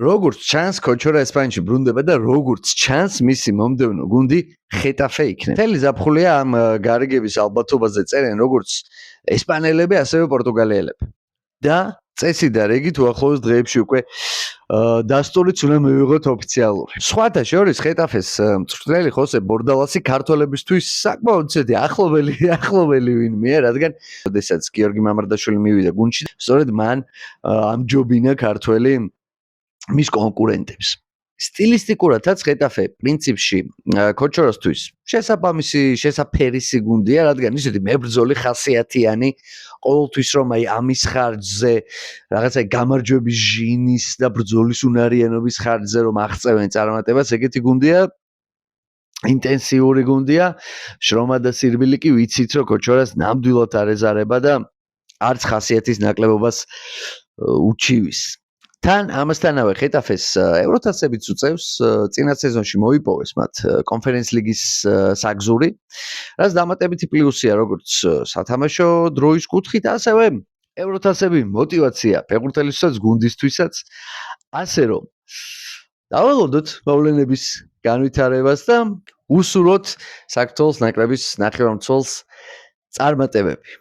როგორც ჩანს, კოჩორა ესპანეთში ბრუნდება და როგორც ჩანს, მისი მომდევნო გუნდი ხეტაფე იქნება. მთელი ზაფხულია ამ გარიგების ალბათობაზე წერენ როგორც ესპანელები, ასევე პორტუგალიელები. და წესი და რეგით უახლოეს დღეებში უკვე დასტურიც უნდა მივიღოთ ოფიციალური. სხვათა შორის ხეტაფეს მწვრთნელი ხოსე ბორდალასი ქართველებისთვის საკმაოდ ცეთი ახლობელი ვინმეა, რადგან შესაძაც გიორგი მამარდაშვილი მივიდა გუნდში, სწორედ მან ამჯობინა ქართველი მის კონკურენტებს. სტილისტიკურადაც ხეტაფე პრინციპში კოჩოროსთვის შესაფერისი გუნდია, რადგან ისეთი მებრძოლი ხასიათიანი ყოველთვის რომ აი ამის ხარჯზე რაღაცა გამარჯვების ჟინის და ბრძოლის უნარიანობის ხარჯზე რომ აღწევენ წარმატებას, ეგეთი გუნდია, ინტენსიური გუნდია, შრომა და სირბილი კი ვიცით რომ კოჩორას ნამდვილად არ ეზარება და არც ხასიათის ნაკლებობას უჩივის. თან ამასთანავე ხეტაფეს ევროთასებიც უწევს, წინა სეზონში მოიპოვეს მათ კონფერენს ლიგის საგზური, რაც დამატებითი პლუსია როგორც სათამაშო დროის კუთხით, ასევე ევროთასები მოტივაცია ფეხბურთელისთვისაც, გუნდისთვისაც, ასე რომ დავაღოდოთ მოვლენების განვითარებას და უსურვოთ საქართველოს ნაკრების ნახევარმცველს წარმატებები.